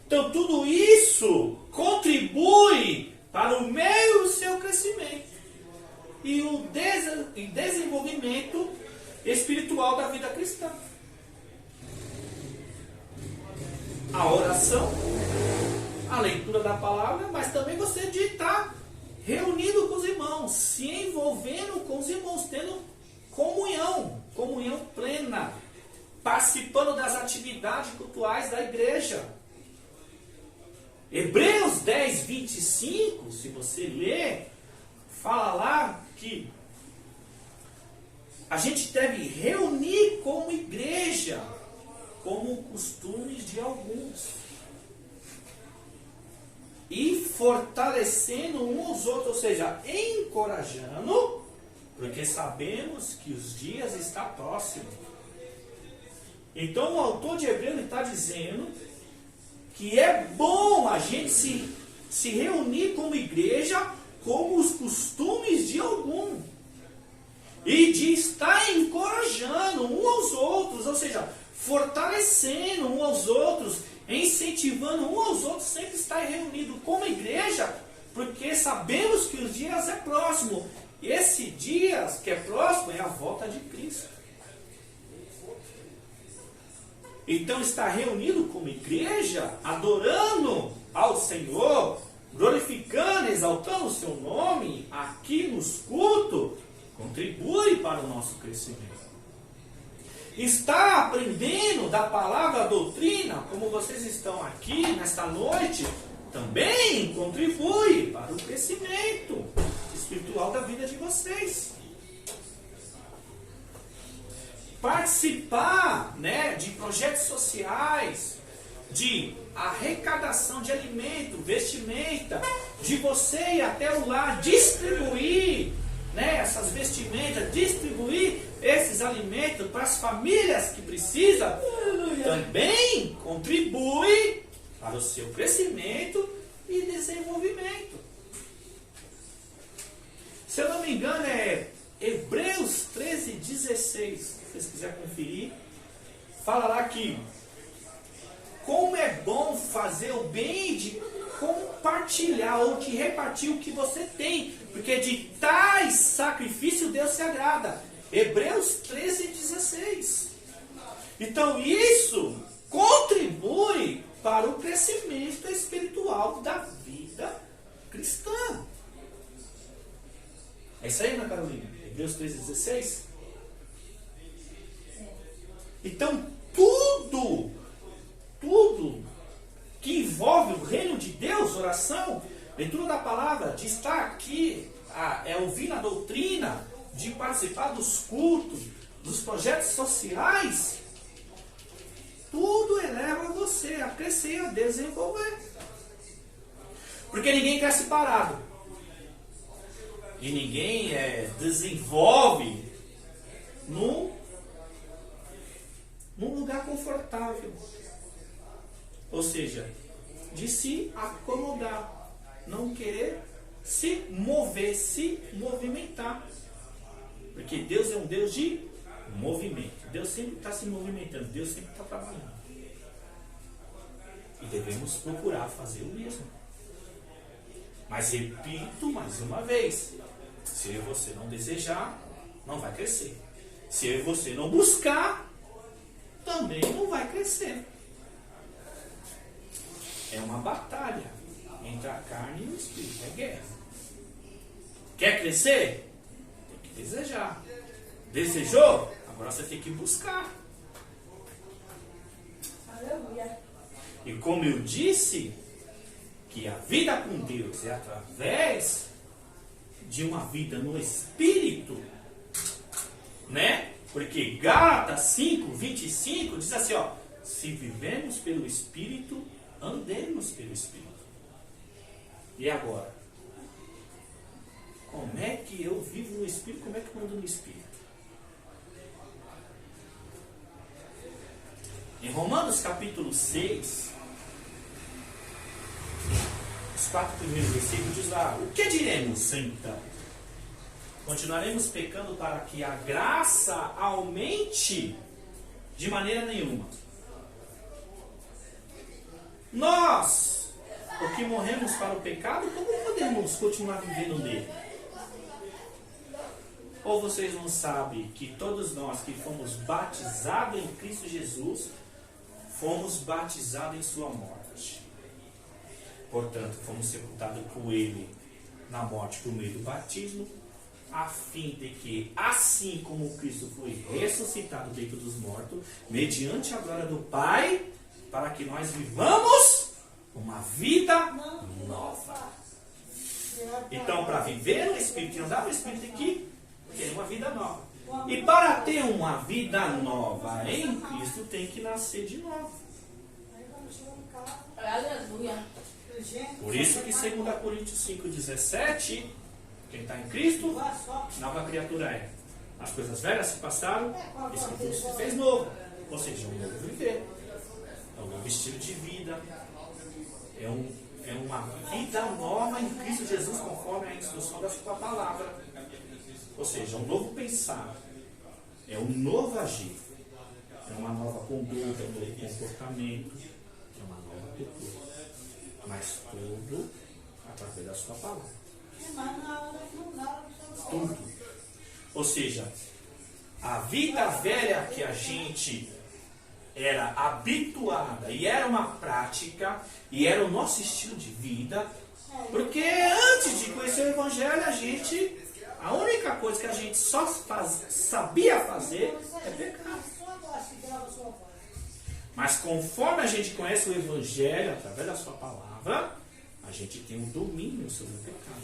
Então tudo isso contribui para o meu e o seu crescimento e o desenvolvimento espiritual da vida cristã. A oração, a leitura da palavra, mas também você de estar reunido com os irmãos, se envolvendo com os irmãos, tendo comunhão plena, participando das atividades cultuais da igreja. Hebreus 10:25, se você ler, fala lá que a gente deve reunir como igreja, como costumes de alguns, e fortalecendo uns aos outros, ou seja, encorajando, porque sabemos que os dias estão próximos. Então o autor de Hebreus está dizendo que é bom a gente se reunir como igreja, como os costumes de algum, e de estar encorajando uns aos outros, ou seja, fortalecendo uns aos outros, incentivando uns aos outros, sempre estar reunido como igreja, porque sabemos que os dias é próximo. Esse dia que é próximo é a volta de Cristo. Então estar reunido como igreja, adorando ao Senhor, glorificando, exaltando o seu nome aqui nos cultos, contribui para o nosso crescimento. Está aprendendo da palavra, da doutrina, como vocês estão aqui nesta noite, também contribui para o crescimento espiritual da vida de vocês. Participar, né, de projetos sociais, de arrecadação de alimento, vestimenta, de você ir até o lar distribuir, né, essas vestimentas, distribuir esses alimentos para as famílias que precisam, também contribui para o seu crescimento e desenvolvimento. Se eu não me engano, é Hebreus 13:16. Se vocês quiserem conferir, fala lá que como é bom fazer o bem, de compartilhar ou de repartir o que você tem, porque de tais sacrifício Deus se agrada. Hebreus 13:16. Então isso contribui para o crescimento espiritual da vida cristã. É isso aí, Ana Carolina? Hebreus 13:16. Então tudo que envolve o reino de Deus, oração, leitura da palavra, de estar aqui, ouvir a doutrina, de participar dos cultos, dos projetos sociais, tudo eleva você a crescer e a desenvolver. Porque ninguém cresce parado. E ninguém desenvolve num lugar confortável. Ou seja, de se acomodar, não querer se mover, se movimentar. Porque Deus é um Deus de movimento. Deus sempre está se movimentando, Deus sempre está trabalhando. E devemos procurar fazer o mesmo. Mas repito mais uma vez, se você não desejar, não vai crescer. Se você não buscar, também não vai crescer. É uma batalha entre a carne e o espírito, é guerra. Quer crescer? Tem que desejar. Desejou? Agora você tem que buscar. Aleluia. E como eu disse, que a vida com Deus é através de uma vida no Espírito, né? Porque Gálatas 5:25 diz assim, ó, se vivemos pelo Espírito, andemos pelo Espírito. E agora? Como é que eu vivo no Espírito? Como é que eu ando no Espírito? Em Romanos capítulo 6, os 4 primeiros versículos diz lá, o que diremos então? Continuaremos pecando para que a graça aumente? De maneira nenhuma. Nós, porque morremos para o pecado, como podemos continuar vivendo nele? Ou vocês não sabem que todos nós que fomos batizados em Cristo Jesus, fomos batizados em sua morte. Portanto, fomos sepultados com ele na morte por meio do batismo, a fim de que, assim como Cristo foi ressuscitado dentre dos mortos, mediante a glória do Pai, para que nós vivamos uma vida nova. Então, para viver no Espírito e andar no Espírito, tem que ter uma vida nova. E para ter uma vida nova em Cristo, tem que nascer de novo. Aleluia. Por isso que 2 Coríntios 5,17, quem está em Cristo, nova criatura é. As coisas velhas se passaram, isso que tudo se fez novo. Ou seja, um novo viver. É um novo estilo de vida. É uma vida nova em Cristo Jesus, conforme a instrução da sua palavra. Ou seja, um novo pensar. É um novo agir. É uma nova conduta, um novo comportamento. É uma nova cultura. Mas tudo através da sua palavra. Tudo. Ou seja, a vida velha que a gente era habituada e era uma prática e era o nosso estilo de vida, porque antes de conhecer o Evangelho a gente A única coisa que a gente só sabia fazer é pecar. Mas conforme a gente conhece o Evangelho, através da sua palavra, a gente tem um domínio sobre o pecado.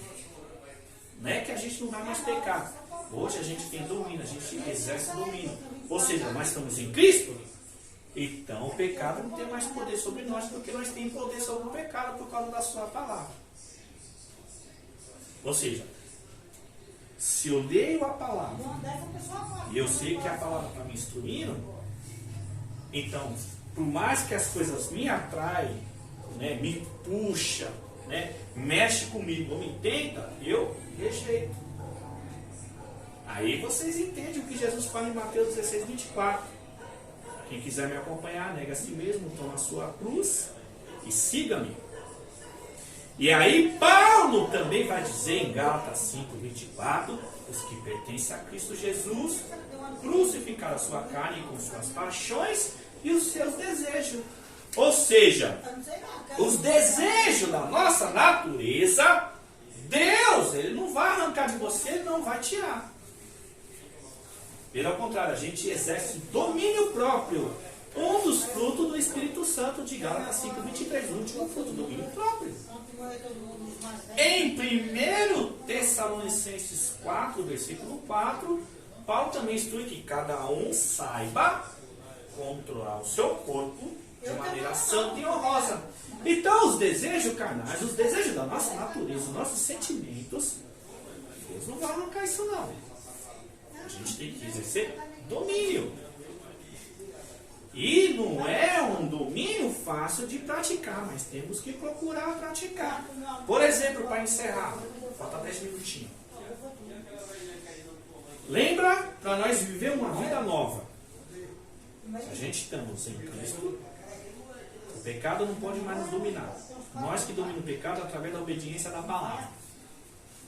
Não é que a gente não vai mais pecar. Hoje a gente tem domínio, a gente exerce domínio. Ou seja, nós estamos em Cristo, então o pecado não tem mais poder sobre nós, porque nós temos poder sobre o pecado por causa da sua palavra. Ou seja, se eu leio a palavra e eu sei que a palavra está me instruindo, então, por mais que as coisas me atraem, né, me puxa, né, mexe comigo ou me tenta, eu rejeito. Aí vocês entendem o que Jesus fala em Mateus 16, 24. Quem quiser me acompanhar, nega a si mesmo, toma a sua cruz e siga-me. E aí Paulo também vai dizer em Gálatas 5, 24, os que pertencem a Cristo Jesus crucificaram a sua carne com suas paixões e os seus desejos. Ou seja, os desejos da nossa natureza, Deus, Ele não vai arrancar de você, Ele não vai tirar. Pelo contrário, a gente exerce domínio próprio. Um dos frutos do Espírito Santo de Gálatas 5, 23. O último fruto, domínio próprio. Em 1 Tessalonicenses 4, versículo 4, Paulo também instrui que cada um saiba controlar o seu corpo de maneira santa e honrosa. Então, os desejos carnais, os desejos da nossa natureza, os nossos sentimentos, Deus não vai arrancar isso não. A gente tem que exercer domínio. E não é um domínio fácil de praticar, mas temos que procurar praticar. Por exemplo, para encerrar, falta 10 minutinhos. Lembra, para nós viver uma vida nova, se a gente estamos em Cristo, o pecado não pode mais nos dominar. Nós que dominamos o pecado através da obediência da palavra.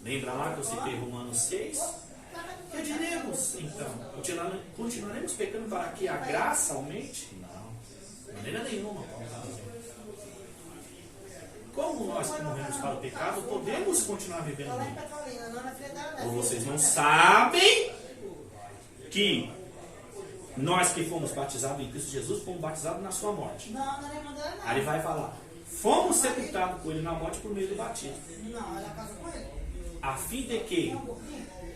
Lembra lá que eu citei Romanos 6? Que diremos, então? Continuaremos pecando para que a graça aumente? Não, de maneira nenhuma, Paulo está dizendo. Como nós que morremos para o pecado, podemos continuar vivendo nele? Ou vocês não sabem que nós que fomos batizados em Cristo Jesus, fomos batizados na sua morte. Aí ele vai falar, fomos sepultados com ele na morte por meio do batismo. A fim de que,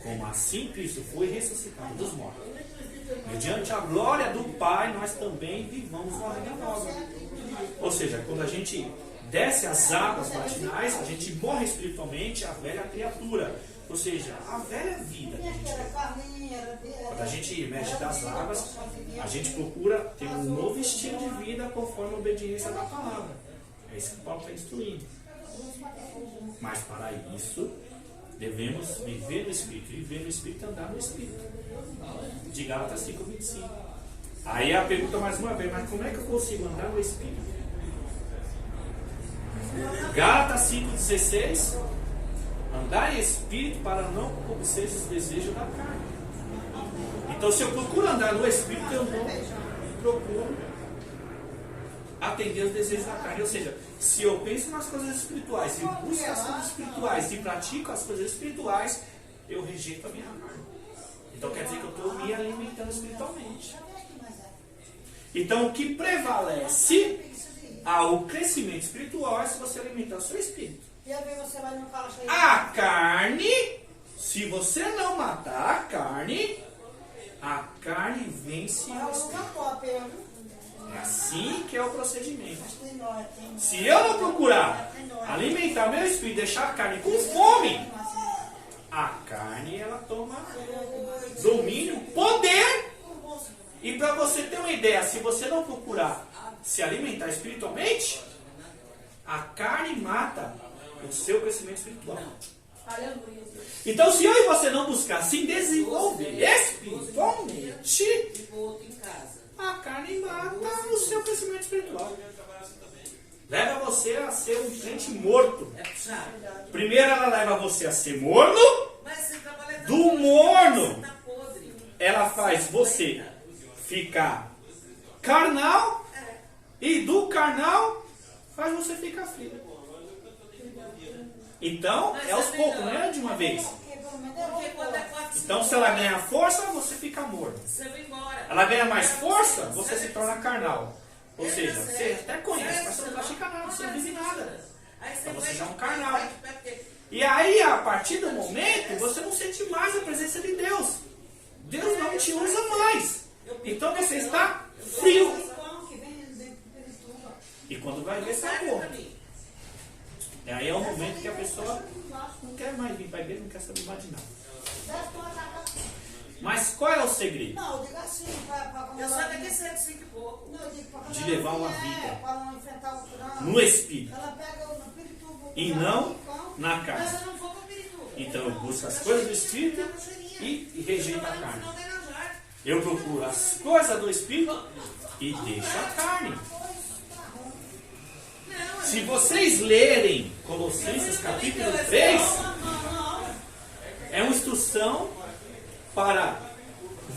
como assim Cristo foi ressuscitado dos mortos, mediante a glória do Pai, nós também vivamos uma vida nova. Ou seja, quando a gente desce as águas batinais, a gente morre espiritualmente a velha criatura. Ou seja, a velha vida que a gente tem. Quando a gente emerge das águas, a gente procura ter um novo estilo de vida conforme a obediência da palavra. É isso que Paulo está instruindo. Mas para isso, devemos viver no Espírito. Viver no Espírito e andar no Espírito. De Gálatas 5, 25. Aí a pergunta mais uma vez, mas como é que eu consigo andar no Espírito? Gálatas 5, 16. Andar em Espírito para não conhecer os desejos da carne. Então se eu procuro andar no Espírito, eu não procuro atender os desejos da carne. Ou seja, se eu penso nas coisas espirituais, se eu busco as coisas espirituais, se pratico as coisas espirituais, eu rejeito a minha carne. Então quer dizer que eu estou me alimentando espiritualmente. Então o que prevalece ao crescimento espiritual é se você alimentar o seu espírito. A carne, se você não matar a carne vence o espírito. É assim que é o procedimento. Se eu não procurar alimentar meu espírito, deixar a carne com fome, a carne ela toma domínio, poder. E para você ter uma ideia, se você não procurar se alimentar espiritualmente, a carne mata o seu crescimento espiritual. Então, se eu e você não buscar se desenvolver espiritualmente, a carne mata o seu crescimento espiritual. Leva você a ser um crente morto. Primeiro ela leva você a ser morno. Do morno, ela faz você ficar carnal. E do carnal, faz você ficar frio. Então, é aos poucos, não é de uma vez. Porque quando Então, se ela ganha força, você fica morno. Você vai embora. Ela ganha mais força, você se torna carnal. Ou seja, você até conhece, mas você não pratica nada, você não vive nada. Então você já é um carnal. E aí, a partir do momento, você não sente mais a presença de Deus. Deus não te usa mais. Então você está frio. E quando vai ver, acabou. E aí é o momento que a pessoa não quer mais vir para a igreja, não quer saber mais de nada. Mas qual é o segredo? Não, eu digo assim, Eu saio daqui 105 e pouco. De levar uma vida para não enfrentar o trânsito. no espírito Ela pega no Pirituba. e não na Mas carne. eu não vou para Pirituba. Então eu busco as coisas do espírito e rejeito a carne. Eu procuro as coisas do espírito e deixo a carne. Se vocês lerem Colossenses capítulo 3, é uma instrução para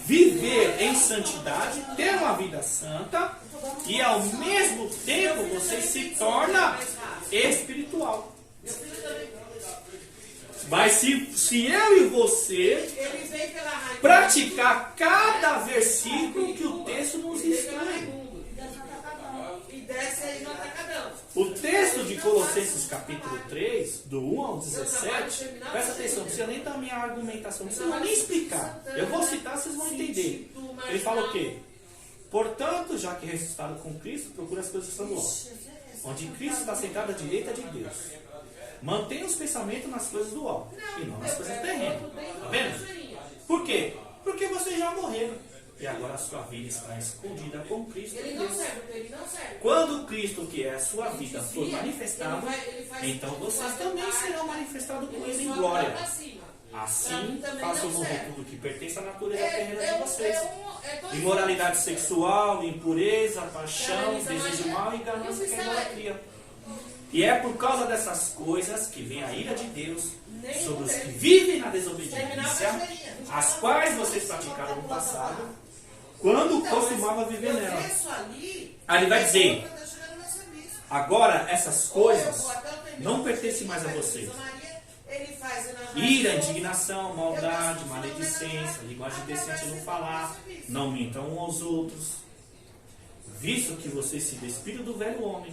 viver em santidade, ter uma vida santa e ao mesmo tempo você se torna espiritual. Mas se eu e você praticar cada versículo que o texto nos instrui. E desce aí no atacadão. O texto de Colossenses capítulo 3, do 1 ao 17, presta atenção, não precisa nem da minha argumentação, não precisa nem explicar. Eu vou citar, vocês vão entender. Ele fala o quê? Portanto, já que ressuscitado com Cristo, procura as coisas que são do alto, onde Cristo está sentado à direita de Deus. Mantenha os pensamentos nas coisas do alto e não nas coisas terrenas. Tá vendo? Por quê? Porque vocês já morreram. E agora a sua vida está escondida com Cristo. Ele não serve, ele não serve. Quando Cristo, que é a sua vida, for manifestado, então vocês também serão manifestados com Ele em glória. Assim, façam morrer tudo que pertence à natureza terrena de vocês. Imoralidade sexual, impureza, paixão, desejo mal e ganância que é idolatria. E é por causa dessas coisas que vem a ira de Deus sobre os que vivem na desobediência, as quais vocês praticaram no passado, quando costumava viver nela. Aí ele vai dizer, agora essas coisas não pertencem mais a vocês. Ira, indignação, maldade, maledicência, linguagem decente no falar, não mintam uns aos outros, visto que vocês se despiram do velho homem.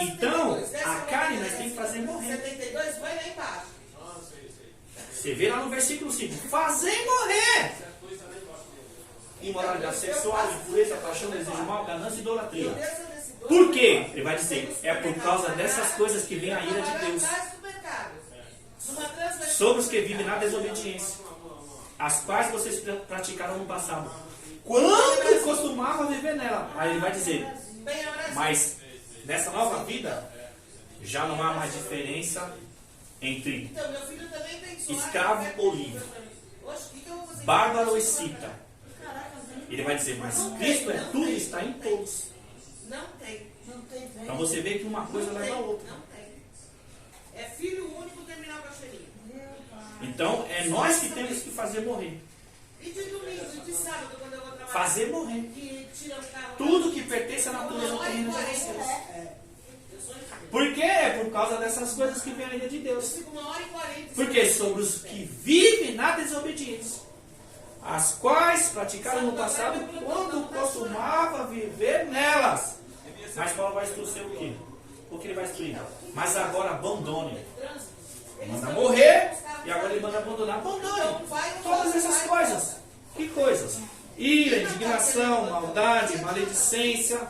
Então, a carne nós temos que fazer morrer. 72, vai lá embaixo. Você vê lá no versículo 5, fazer morrer. Imoralidade sexual, impureza, paixão, desejo mal, ganância e idolatria. Por quê? Ele vai dizer, é por causa dessas coisas que vem a ira de Deus sobre os que vivem na desobediência, as quais vocês praticaram no passado, quando costumava viver nela. Aí ele vai dizer, mas nessa nova vida já não há mais diferença entre escravo ou livre, bárbaro ou escita. Ele vai dizer, mas Cristo é tudo e está em todos. Não tem. Então você vê que uma coisa leva a outra. Não tem. É filho único terminar o caixeirinho. Então é nós que temos que fazer morrer. E de domingo, e de sábado, quando eu vou trabalhar? Fazer morrer. Que tira o carro. Tudo que pertence à natureza terrena de vocês. Por quê? É por causa dessas coisas que vem a ira de Deus. Fico 1h40. Porque sobre os que vivem na desobediência, as quais praticaram no passado quando costumava viver nelas. Mas Paulo vai instruir o quê? O que ele vai instruir? Mas agora abandone. Manda morrer e agora ele manda abandonar. Abandone todas essas coisas. Que coisas? Ira, indignação, maldade, maledicência,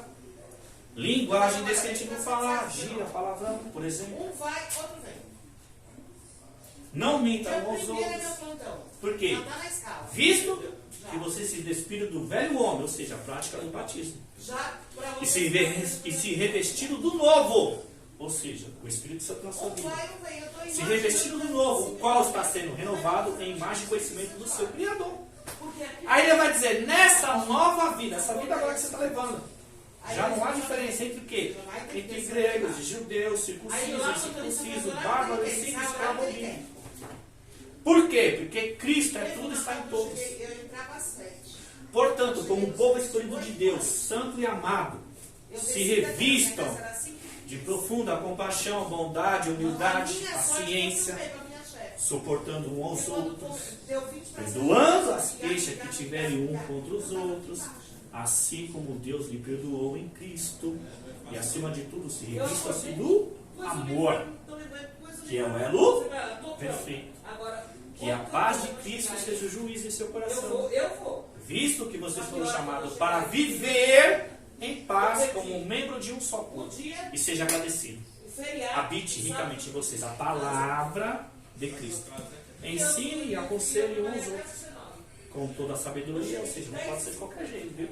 linguagem decente no falar, gira, palavrão, por exemplo. Um vai, outro vem. Não mintam Meu uns aos primeiro é meu outros. plantão. Por quê? Já tá na escala. Visto que você se despiram do velho homem, ou seja, a prática do batismo, Já pra e você. se revestiram do novo, ou seja, o Espírito Santo na sua Um vida. vai, um vem. Eu tô Se imaginando. revestiram do novo, o qual está sendo renovado em imagem e conhecimento do seu Criador. Porque aqui- Aí ele vai dizer, nessa nova vida, essa vida agora que você está levando, já não há diferença entre o quê? Entre gregos, judeus, circuncisos, incircuncisos, bárbaros, simples, escravos, livres. Por quê? Porque Cristo é tudo e está em todos. Eu entrava às 7. Portanto, como um povo escolhido de Deus, santo e amado, se revistam de profunda compaixão, bondade, humildade, paciência, suportando uns aos outros, Deu 20%. perdoando as queixas que tiverem um contra os outros, assim como Deus lhe perdoou em Cristo, e acima de tudo se revista-se do amor, que é o elo perfeito. Que a paz de Cristo seja o juiz em seu coração, visto que vocês foram chamados para viver em paz como um membro de um só corpo, e seja agradecido. Habite ricamente em vocês a palavra de Cristo. Ensine e aconselhe uns aos outros com toda a sabedoria, ou seja, não pode ser de qualquer jeito, viu?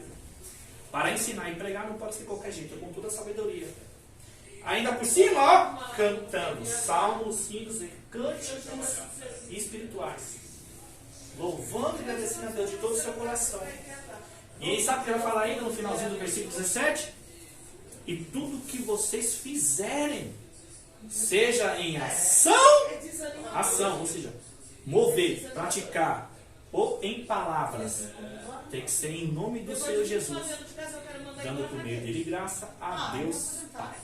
Para ensinar e pregar não pode ser de qualquer jeito, é com toda a sabedoria. Ainda por cima, ó, cantando salmos, hinos e cânticos espirituais, louvando e agradecendo a Deus de todo o seu coração. E aí sabe o que vai falar ainda no finalzinho do versículo 17? E tudo que vocês fizerem, seja em ação, ou seja, mover, praticar, ou em palavras, tem que ser em nome do Senhor Jesus, dando por meio dele graça a Deus Pai.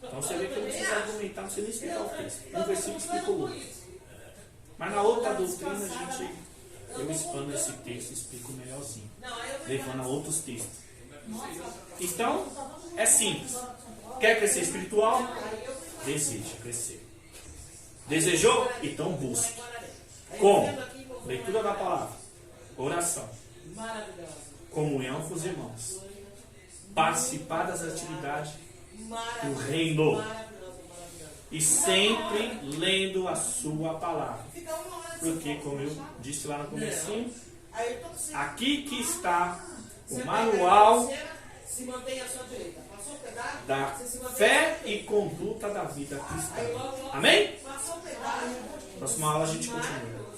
Então você vê que eu não preciso argumentar, não sei nem explicar o texto. Um versículo explica o outro. Mas na outra doutrina eu expando esse texto e explico melhorzinho, levando a outros textos. Então, é simples. Quer crescer espiritual? Deseja crescer. Desejou? Então busque. Como? Leitura da palavra, oração, comunhão com os irmãos, participar das atividades do reino e sempre lendo a sua palavra. Porque, como eu disse lá no comecinho, aqui que está o manual da fé e conduta da vida cristã. Amém? Próxima aula a gente continua.